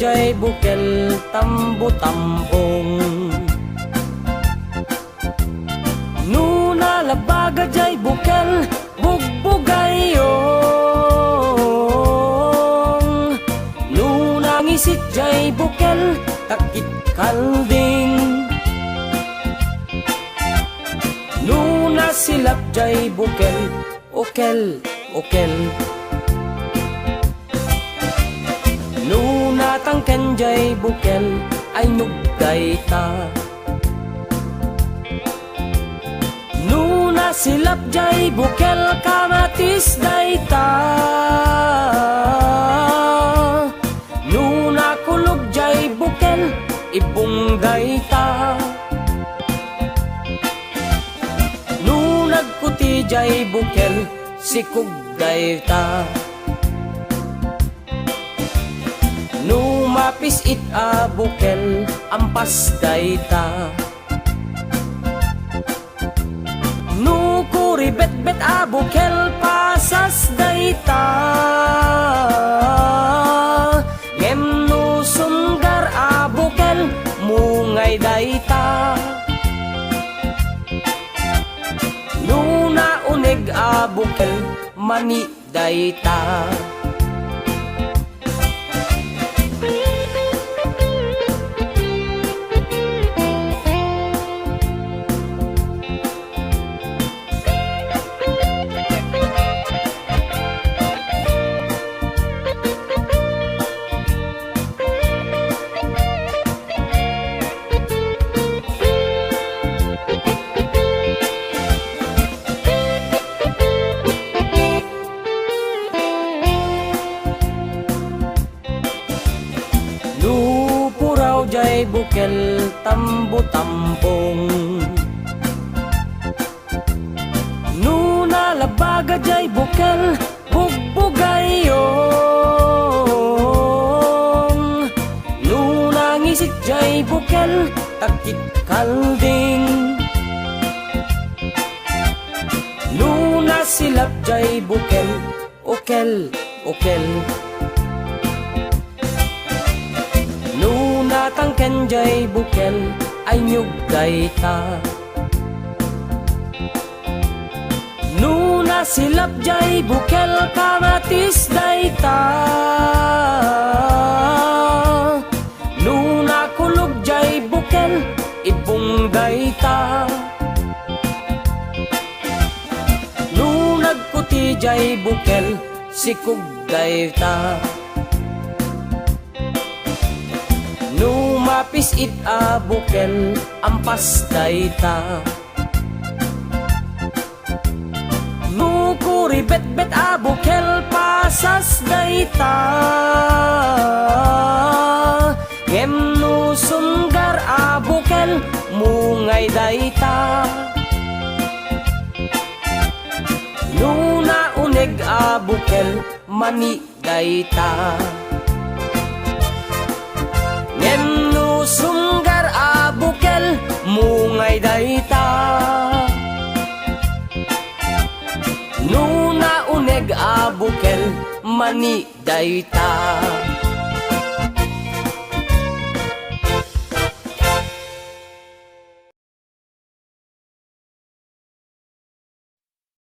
jay bukel tambo-tambong. Nuna labaga jay bukel bugbugayong. Nuna ngisit jay bukel takit kalding. Nuna silap jay bukel okel okel. Nuna tangken jay bukel ay nugday ta. Nuna silap jay bukel kamatis day ta. Nuna kulog jay bukel ibong day ta. Nunag kuti jay bukel sikug day ta. Numapis it a bukel ampas day ta. Nukuri bet-bet a bukel pasas day ta. Ngem nu sunggar a bukel mungay day ta. Nuna uneg a bukel mani day ta. Lupuraw jay bukel tambo-tambong. Nuna labaga jay bukel bugbugayong. Nuna ngisit jay bukel takit kalding. Nuna silap jay bukel okel okel. Nuna tangken jay bukel ay nyugday ta. Nuna silap jay bukel kamatis day ta. Nuna kulog jay bukel ibong day ta. Nunag kuti jay bukel sikug day ta. Numapis it a bukel ampas day ta. Nukuri bet-bet a bukel pasas day ta. Ngem nu sunggar a bukel mungay day ta. Nuna uneg a bukel mani day ta. Ngem nu sunggar a bukel mungay day ta. Nuna uneg a bukel mani day ta.